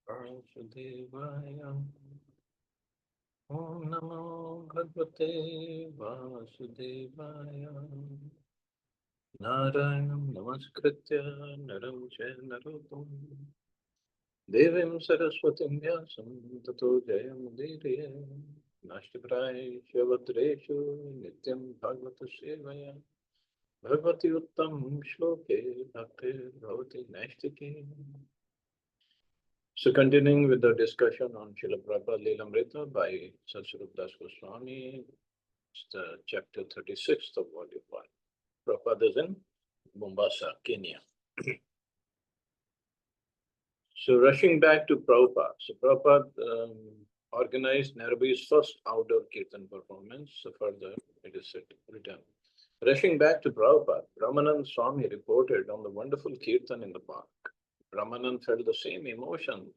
Vasudevaya. Om Namo Bhagavate Vasudevaya. Narayanam Namaskritya Naram Chaiva Narottam Devim Saraswatim Vyasam Tato Jayam Udiriye Nashtaprayeshu Bhadreshu Nityam Bhagavata Sevaya Bhagavati Uttam Shloke Bhakti Bhavati Naistiki. So continuing with the discussion on Srila Prabhupada Lilamrita by Sri Das Goswami, it's the chapter 36 of volume 1. Prabhupada is in Mombasa, Kenya. So rushing back to Prabhupada. So Prabhupada organized Nairobi's first outdoor Kirtan performance. So further it is written. Rushing back to Prabhupada, Brahmanand Swami reported on the wonderful Kirtan in the park. Brahmanand felt the same emotions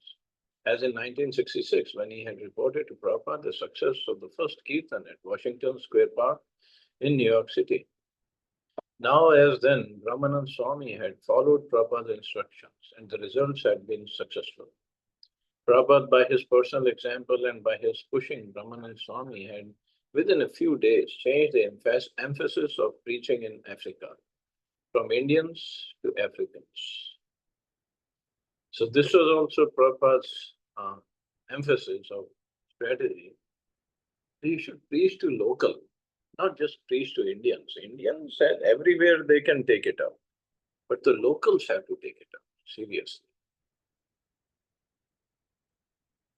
as in 1966 when he had reported to Prabhupada the success of the first Kirtan at Washington Square Park in New York City. Now as then, Brahmanand Swami had followed Prabhupada's instructions and the results had been successful. Prabhupada, by his personal example and by his pushing, Brahmanand Swami had within a few days changed the emphasis of preaching in Africa from Indians to Africans. So this was also Prabhupada's emphasis of strategy. He should preach to local, not just preach to Indians. Indians said everywhere they can take it up, but the locals have to take it up seriously.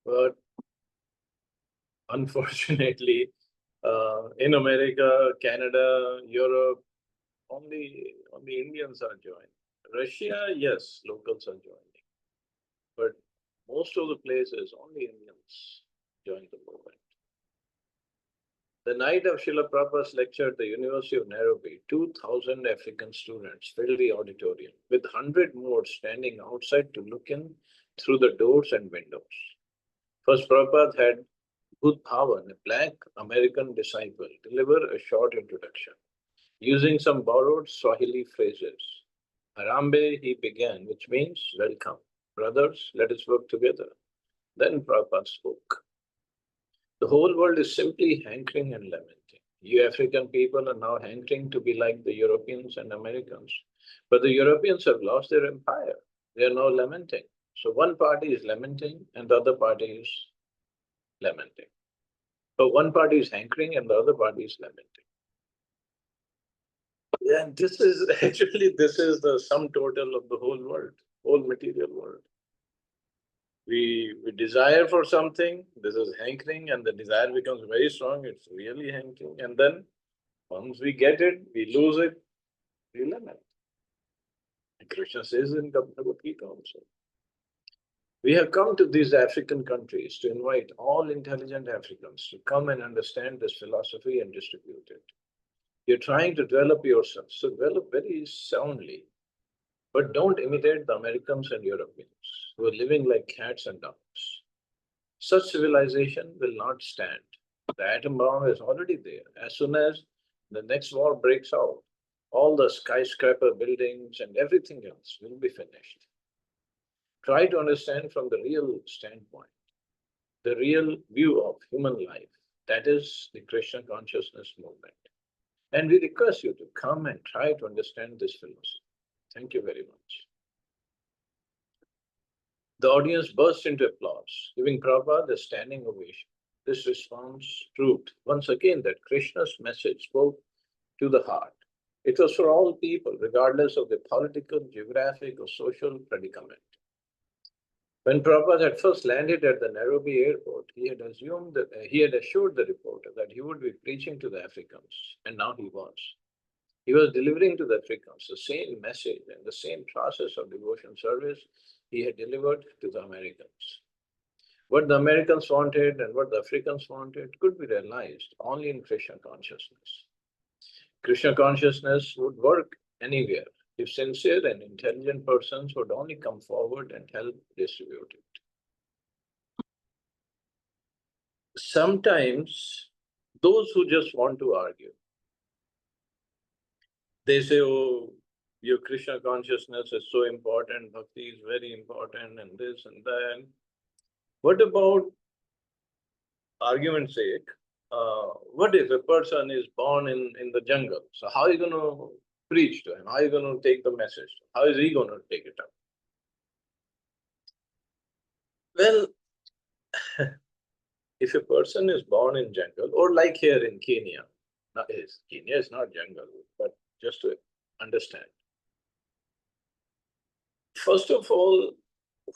But unfortunately, in America, Canada, Europe, only Indians are joining. Russia, yes, locals are joining, but most of the places only Indians join the movement. The night of Srila Prabhupada's lecture at the University of Nairobi, 2,000 African students filled the auditorium, with 100 more standing outside to look in through the doors and windows. First, Prabhupada had Bhut Bhavan, a black American disciple, deliver a short introduction. Using some borrowed Swahili phrases, Harambe he began, which means welcome. Brothers, let us work together. Then Prabhupada spoke. The whole world is simply hankering and lamenting. You African people are now hankering to be like the Europeans and Americans. But the Europeans have lost their empire. They are now lamenting. So one party is lamenting and the other party is lamenting. So one party is hankering and the other party is lamenting. Yeah, and this is actually, this is the sum total of the whole world, whole material world. We desire for something, this is hankering, and the desire becomes very strong, it's really hankering. And then once we get it, we lose it, we lament. Krishna says in Bhagavad Gita also. We have come to these African countries to invite all intelligent Africans to come and understand this philosophy and distribute it. You're trying to develop yourself, so develop very soundly. But don't imitate the Americans and Europeans who are living like cats and dogs. Such civilization will not stand. The atom bomb is already there. As soon as the next war breaks out, all the skyscraper buildings and everything else will be finished. Try to understand from the real standpoint, the real view of human life. That is the Krishna consciousness movement. And we request you to come and try to understand this philosophy. Thank you very much. The audience burst into applause, giving Prabhupada a standing ovation. This response proved once again that Krishna's message spoke to the heart. It was for all people, regardless of their political, geographic, or social predicament. When Prabhupada had first landed at the Nairobi airport, he had assured the reporter that he would be preaching to the Africans, and now he was. He was delivering to the Africans the same message and the same process of devotion service he had delivered to the Americans. What the Americans wanted and what the Africans wanted could be realized only in Krishna consciousness. Krishna consciousness would work anywhere if sincere and intelligent persons would only come forward and help distribute it. Sometimes those who just want to argue, they say, oh, your Krishna consciousness is so important, bhakti is very important, and this and that. What about, argument's sake, what if a person is born in the jungle? So how are you going to preach to him? How are you going to take the message? How is he going to take it up? Well, if a person is born in jungle, or like here in Kenya, Kenya is not jungle, but just to understand. First of all,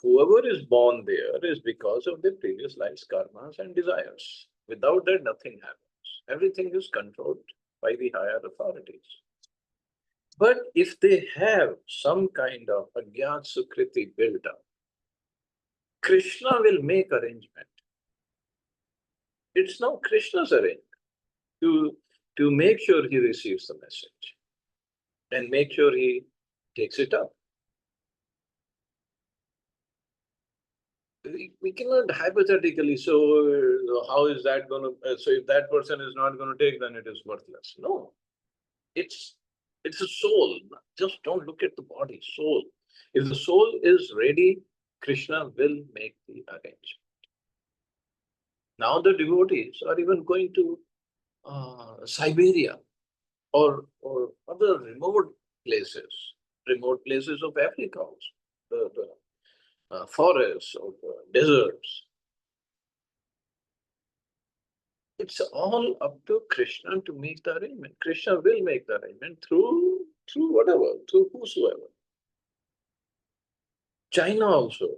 whoever is born there is because of their previous life's karmas and desires. Without that, nothing happens. Everything is controlled by the higher authorities. But if they have some kind of agyat sukriti built up, Krishna will make arrangement. It's now Krishna's arrangement to make sure he receives the message and make sure he takes it up. We cannot hypothetically, so how is that going to, so if that person is not going to take, then it is worthless. No, it's a soul. Just don't look at the body, soul. If the soul is ready, Krishna will make the arrangement. Now the devotees are even going to Siberia or other remote places of Africa also, the forests or the deserts. It's all up to Krishna to make the arrangement. Krishna will make the arrangement through whatever, through whosoever. China also.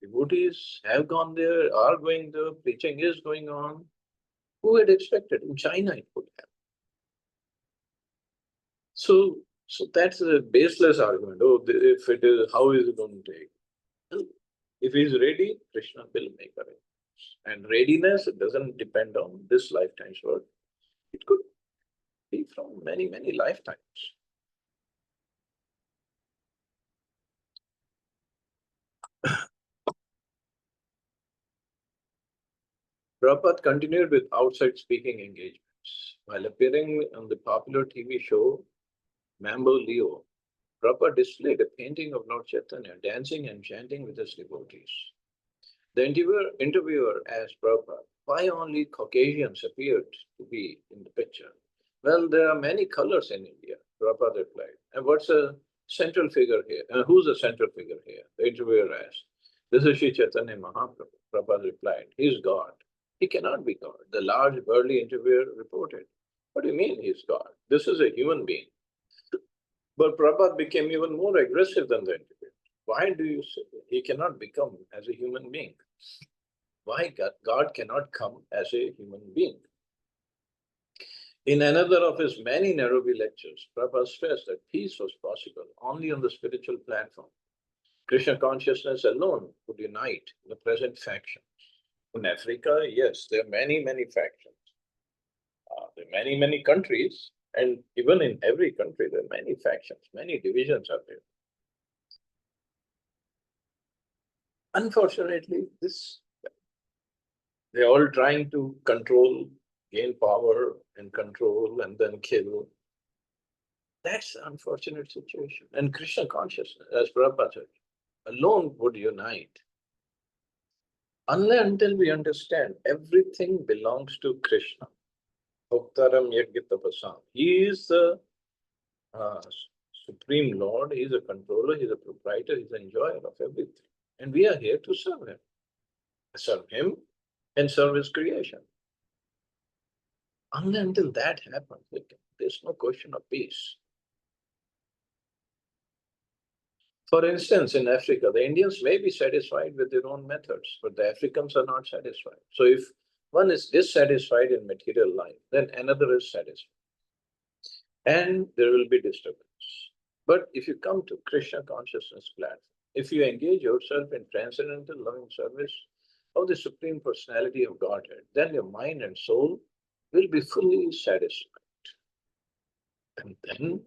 Devotees have gone there, are going there, preaching is going on. Who had expected? In China it would happen. So that's a baseless argument. Oh, if it is, how is it going to take? Well, if he is ready, Krishna will make arrangements. And readiness, it doesn't depend on this lifetime's work. It could be from many, many lifetimes. Prabhupada continued with outside speaking engagements. While appearing on the popular TV show Mambo Leo, Prabhupada displayed a painting of Lord Chaitanya dancing and chanting with his devotees. The interviewer asked Prabhupada, why only Caucasians appeared to be in the picture? Well, there are many colors in India, Prabhupada replied. And what's the central figure here? Who's the central figure here? The interviewer asked. This is Sri Chaitanya Mahaprabhu. Prabhupada replied, he is God. He cannot be God. The large, burly interviewer reported. What do you mean he's God? This is a human being. But Prabhupada became even more aggressive than the interviewer. Why do you say he cannot become as a human being? Why God cannot come as a human being? In another of his many Nairobi lectures, Prabhupada stressed that peace was possible only on the spiritual platform. Krishna consciousness alone could unite the present factions. In Africa, yes, there are many, many factions. There are many, many countries, and even in every country, there are many factions, many divisions are there. Unfortunately, they're all trying to control, gain power and control and then kill. That's the unfortunate situation. And Krishna consciousness, as Prabhupada said, alone would unite. Until we understand everything belongs to Krishna. Bhaktaram Yajnatapasam. He is the Supreme Lord, he is a controller, he is a proprietor, he is the enjoyer of everything. And we are here to serve him. Serve him and serve his creation. Until that happens, there's no question of peace. For instance, in Africa, the Indians may be satisfied with their own methods, but the Africans are not satisfied. So if one is dissatisfied in material life, then another is satisfied. And there will be disturbance. But if you come to Krishna consciousness platform, if you engage yourself in transcendental loving service of the Supreme Personality of Godhead, then your mind and soul will be fully satisfied. And then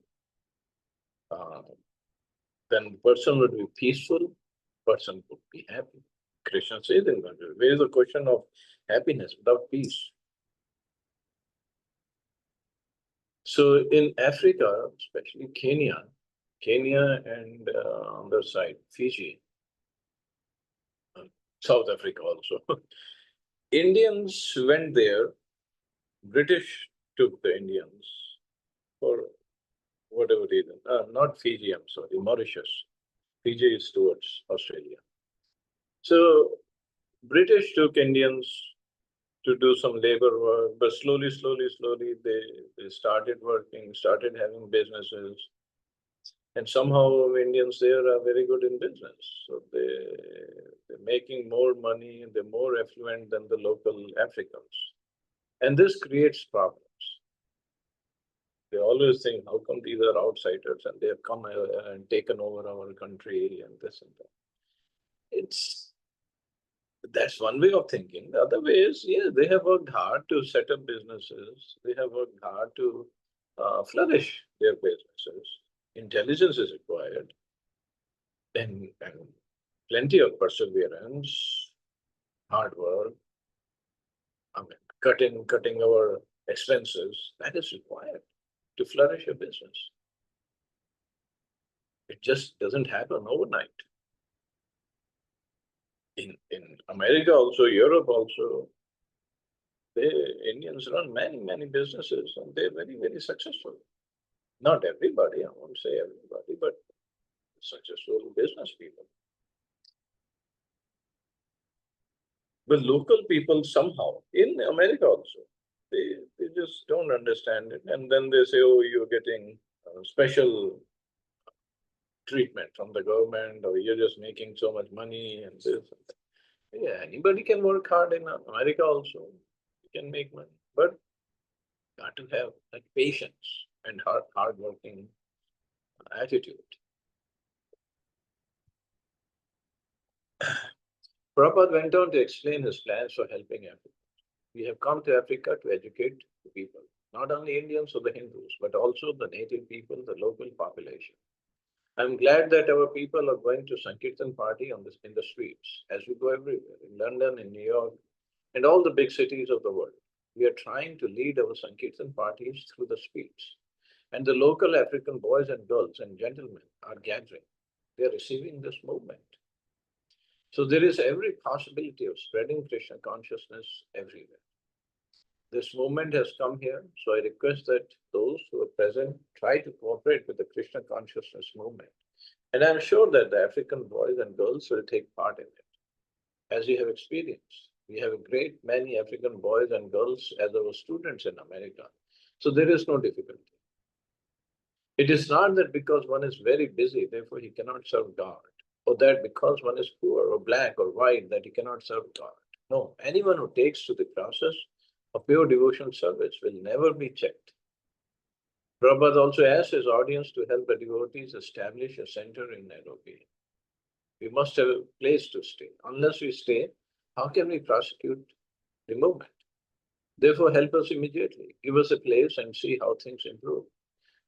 the person would be peaceful, person would be happy. Krishna says in Bhagavad, where is the question of happiness without peace? So in Africa, especially Kenya, Kenya and on the side, Fiji, South Africa also. Indians went there, British took the Indians for whatever reason. Not Fiji, I'm sorry, Mauritius. Fiji is towards Australia. So British took Indians to do some labor work, but slowly, they started working, started having businesses. And somehow Indians there are very good in business. So they're making more money, they're more affluent than the local Africans. And this creates problems. They always think, how come these are outsiders and they have come and taken over our country and this and that. That's one way of thinking. The other way is, yeah, they have worked hard to set up businesses. They have worked hard to flourish their businesses. Intelligence is required and plenty of perseverance, hard work. I mean, cutting our expenses, that is required to flourish a business. It just doesn't happen overnight. In America also, Europe also, the Indians run many businesses and they're very successful. Not everybody, I won't say everybody, but successful business people. But local people somehow, in America also, they just don't understand it. And then they say, oh, you're getting special treatment from the government, or you're just making so much money and this. Yeah, anybody can work hard in America also. You can make money, but got to have like patience and hard-working attitude. Prabhupada went on to explain his plans for helping Africa. We have come to Africa to educate the people, not only Indians or the Hindus, but also the native people, the local population. I'm glad that our people are going to Sankirtan party in the streets, as we go everywhere, in London, in New York, and all the big cities of the world. We are trying to lead our Sankirtan parties through the streets. And the local African boys and girls and gentlemen are gathering. They are receiving this movement. So there is every possibility of spreading Krishna consciousness everywhere. This movement has come here, so I request that those who are present try to cooperate with the Krishna consciousness movement. And I'm sure that the African boys and girls will take part in it. As you have experienced, we have a great many African boys and girls as our students in America. So there is no difficulty. It is not that because one is very busy, therefore he cannot serve God, or that because one is poor or black or white, that he cannot serve God. No, anyone who takes to the process of pure devotional service will never be checked. Prabhupada also asked his audience to help the devotees establish a center in Nairobi. We must have a place to stay. Unless we stay, how can we prosecute the movement? Therefore, help us immediately. Give us a place and see how things improve.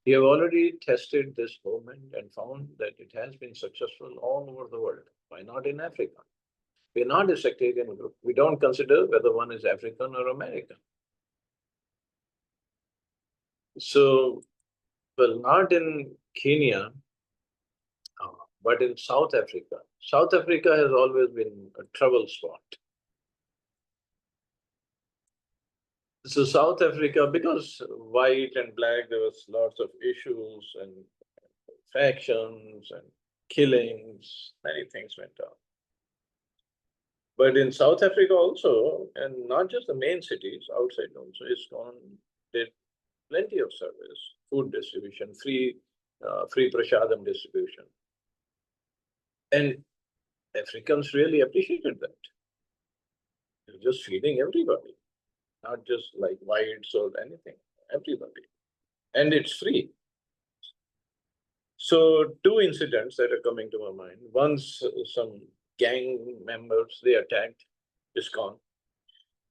We have already tested this movement and found that it has been successful all over the world. Why not in Africa? We are not a sectarian group. We don't consider whether one is African or American. So, well, not in Kenya, but in South Africa. South Africa has always been a trouble spot. So South Africa, because white and black, there was lots of issues and factions and killings, many things went on. But in South Africa also, and not just the main cities, outside also, ISKCON did plenty of service, food distribution, free prasadam distribution. And Africans really appreciated that. They're just feeding everybody, not just like whites or anything, everybody. And it's free. So two incidents that are coming to my mind. Once some gang members, they attacked ISKCON.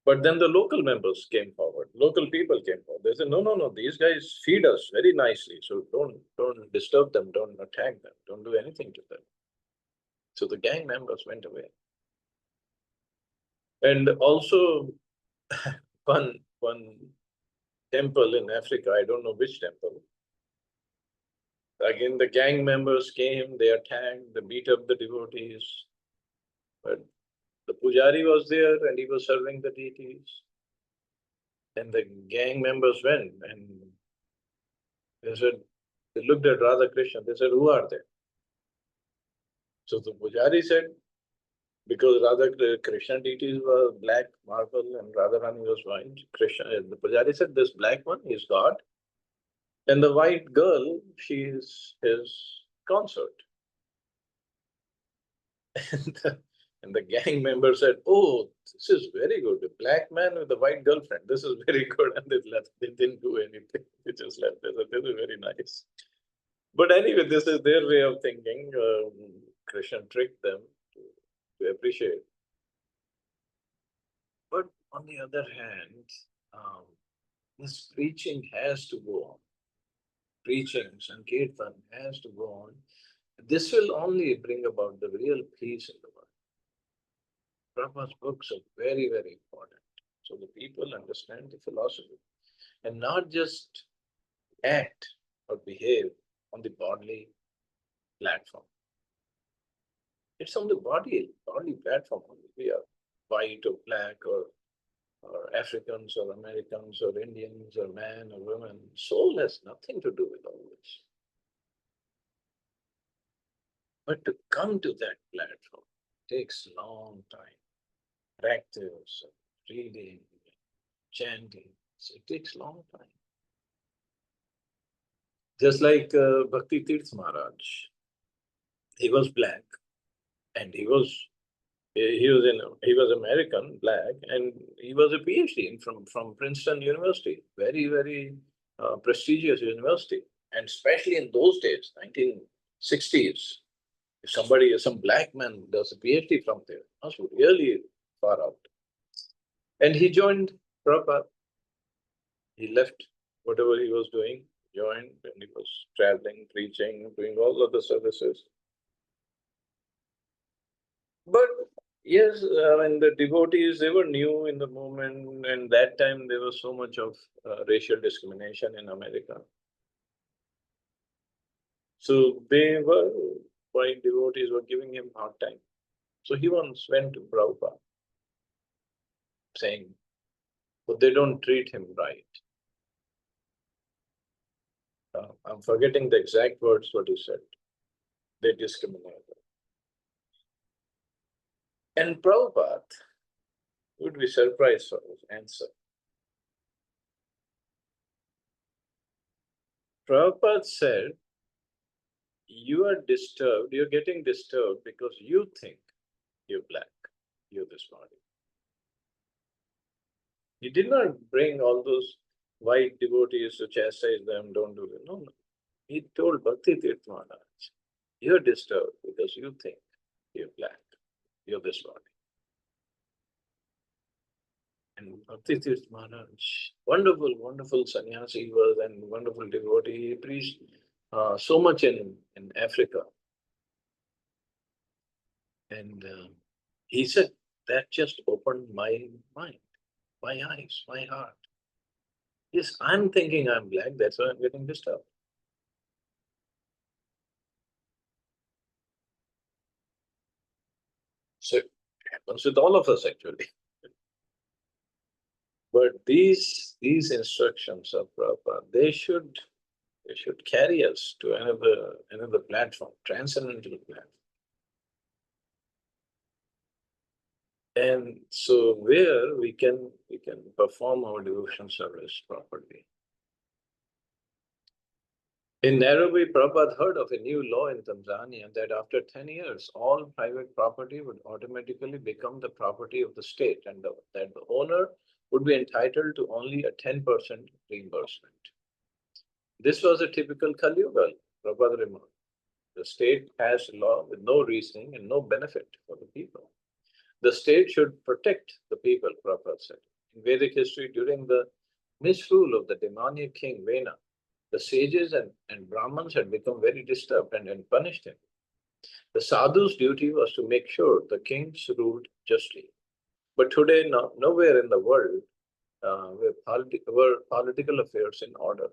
But then the local members came forward, local people came forward. They said, no, these guys feed us very nicely. So don't disturb them, don't attack them, don't do anything to them. So the gang members went away. And also one temple in Africa, I don't know which temple, Again, the gang members came, they attacked, they beat up the devotees. But the pujari was there and he was serving the deities. And the gang members went and they said, they looked at Radha Krishna, they said, who are they? So the pujari said, because Radha Krishna deities were black marble and Radharani was white, Krishna, the pujari said, this black one is God. And the white girl, she is his consort. And the gang member said, oh, this is very good. A black man with a white girlfriend. This is very good. And they left. They didn't do anything. They just left. They said, this is very nice. But anyway, this is their way of thinking. Krishna tricked them to appreciate. But on the other hand, this preaching has to go on. Preaching, Sankirtan has to go on. This will only bring about the real peace in the world. Prabhupada's books are very, very important. So the people understand the philosophy and not just act or behave on the bodily platform. It's on the bodily platform only. We are white or black or Africans or Americans or Indians or man or woman. Soul has nothing to do with all this. But to come to that platform takes a long time. Practice, reading, chanting, so it takes a long time. Just like Bhakti Tirth Maharaj, he was black and he was American, black, and he was a PhD from Princeton University, very, very prestigious university. And especially in those days, 1960s, if some black man does a PhD from there, that's really far out. And he joined Prabhupada. He left whatever he was doing, joined, and he was traveling, preaching, doing all of the services. But yes, I mean, the devotees, they were new in the movement, and that time there was so much of racial discrimination in America. So white devotees were giving him a hard time. So he once went to Prabhupada saying, but they don't treat him right. I'm forgetting the exact words what he said. They discriminate. And Prabhupada would be surprised for his answer. Prabhupada said, you're getting disturbed because you think you're black, you're this body. He did not bring all those white devotees to chastise them, don't do it. No. He told Bhakti Tirth Maharaj, you're disturbed because you think you're black, you're this body. And Bhakti Tirth Maharaj, wonderful, wonderful sannyasi he was and wonderful devotee. He preached so much in Africa. And he said, that just opened my mind, my eyes, my heart. Yes, I'm thinking I'm black, that's why I'm getting disturbed. So it happens with all of us actually. But these instructions of Prabhupada, they should carry us to another platform, transcendental platform. And so where we can perform our devotion service properly. In Nairobi, Prabhupada heard of a new law in Tanzania that after 10 years, all private property would automatically become the property of the state and that the owner would be entitled to only a 10% reimbursement. This was a typical Kali Yuga, Prabhupada remarked. The state passed a law with no reasoning and no benefit for the people. The state should protect the people, Prabhupada said. In Vedic history, during the misrule of the demoniac king Vena, the sages and Brahmins had become very disturbed and punished him. The sadhu's duty was to make sure the kings ruled justly. But today, nowhere in the world were political affairs in order.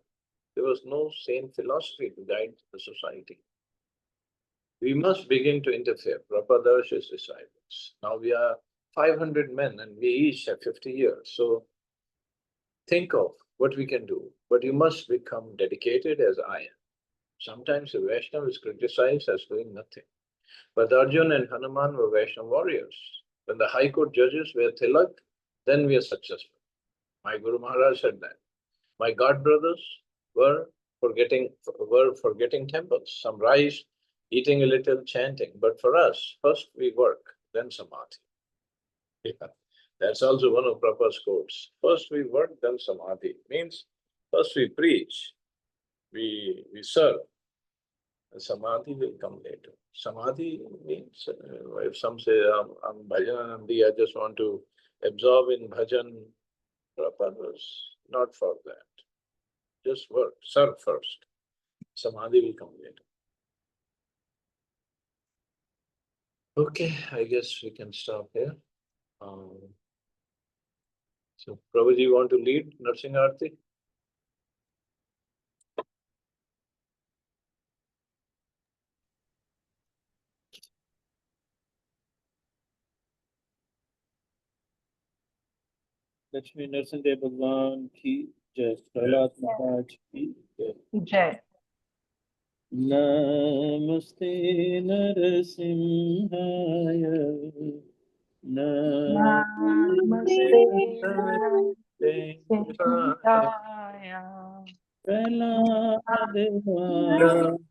There was no sane philosophy to guide the society. We must begin to interfere. Prabhupada urged his disciples. Now we are 500 men and we each have 50 years. So think of what we can do, but you must become dedicated as I am. Sometimes a Vaishnava is criticized as doing nothing. But Arjuna and Hanuman were Vaishnava warriors. When the High Court judges were Tilak, then we are successful. My Guru Maharaj said that. My god brothers were forgetting temples, some rice, eating a little, chanting. But for us, first we work, then samadhi. Yeah. That's also one of Prabhupada's quotes. First we work, then samadhi. Means first we preach, we serve, and samadhi will come later. Samadhi means, if some say, I'm bhajananandi, I just want to absorb in bhajan. Prabhupada was not for that. Just work, serve first. Samadhi will come later. Okay, I guess we can stop here. So, Prabhuji, you want to lead Nursing Aarti? Lakshmi Narasimha भगवान की जय, प्रहलाद महाराज की जय। नमस्ते नरसिंहाय, नमस्ते नरसिंहाय, प्रहलाद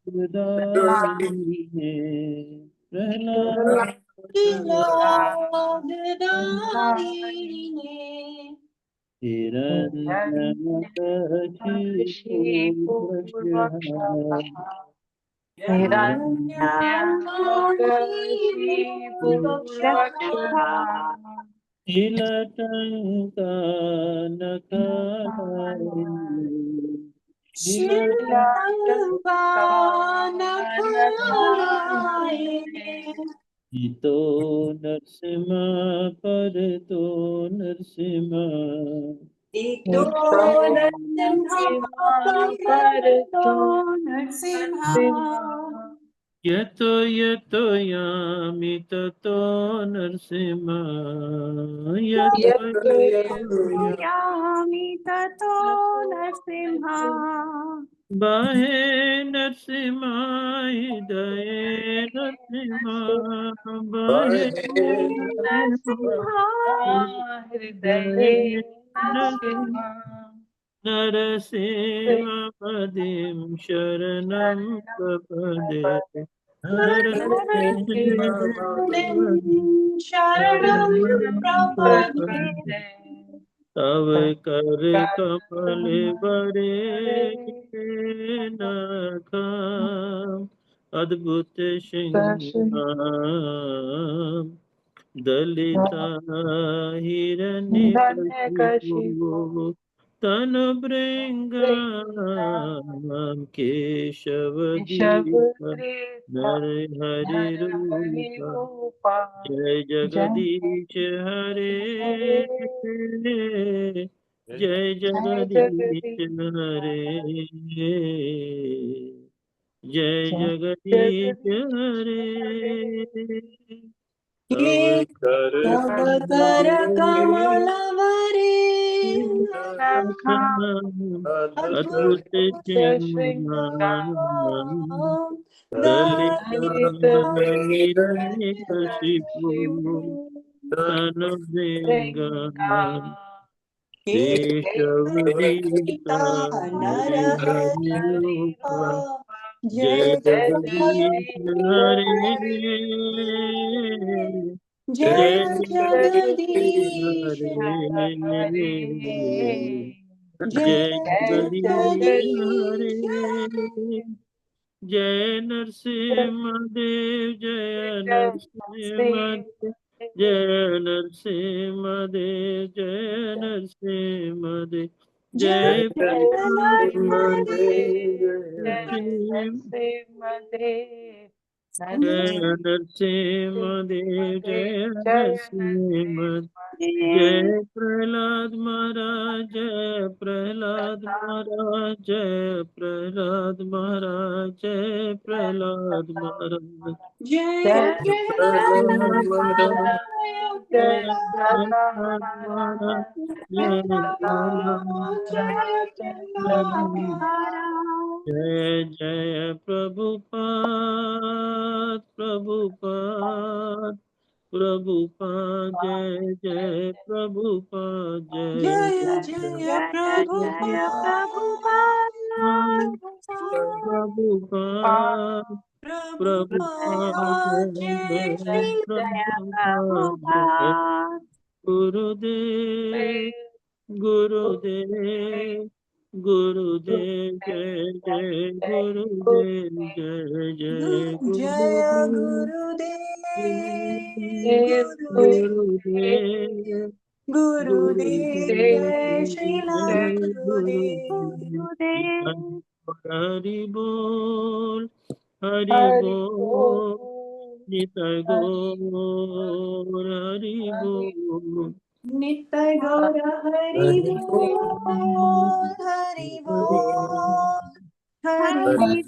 हृदय प्रहलाद तो नरसिम्हा पर तो नरसिम्हा, तो नरसिम्हा पर तो नरसिम्हा, यतो यतो यामि ततो नरसिम्हा, यतो यामि ततो नरसिम्हा, बाहे नरसिम्हा हृदये नरसिम्हा, बाहे नरसिम्हा हृदये नरसिम्हा, नरसिंहपदिं शरणं प्रपदे, नरसिंहपदिं शरणं प्रपद्ये, तव कर कमल बरे नखम, अद्भुत सिंहाम, दलिता हिरण्यकशिपु तन भृंगाम, केशव नर हरि रूपा, जय जगदीश हरे, जय जगदीश हरे, जय जगदीश हरे। तव कर कमल वरे अद्भुत सिंहाम, हिरण्यकशिपु तन भृंगाम, केशवदीता नर हरि रूपा, जय जगदीश हरे, जय जगदीश हरे, जय जगदीश हरे, जय नरसिंहदेव, जय नरसिंहदेव, जय नरसिंहदेव, जय नरसिंहदेव, जय नरसिंहदेव, जय नरसिंहदेव, जय प्रहलाद महाराज, जय प्रहलाद महाराज, जय प्रहलाद महाराज, जय प्रहलाद महाराज, जय जय प्रहलाद महाराज, जय जय प्रहलाद महाराज, जय प्रहलाद महाराज, जय जय प्रभुपाद, प्रभुपाद, प्रभुपाद, जय जय प्रभुपाद, जय जय जय जय प्रभुपाद प्रभुपाद, प्रभुपाद, प्रभुपाद जय जय जय प्रभुपाद, जय गुरुदेव, गुरुदेव, गुरुदेव, जय जय गुरुदेव, जय जय जय गुरुदेव, गुरुदेव गुरुदेव, गुरुदेव जय गुरुदेव, श्रीला जय गुरुदेव गुरुदेव। हरि बोल, हरि बोल, निताय गौर हरि बोल। नित्य गौर हरि बोल हरि बोल हरि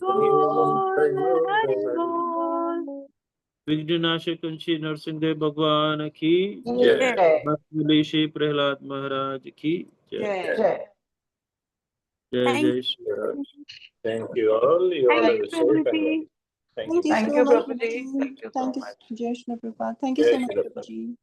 विघ्ननाशक श्री नरसिंहदेव भगवान की जय भक्ति श्री प्रहलाद महाराज की जय। जय जय जय Shri Ram. Thank you all. You all have a safe and well. Thank you. Thank you, Prabhuji. Thank you so much. Jai Shri Prabhupada. Thank you Jai so much, Shri Prabhupada. Prabhuji.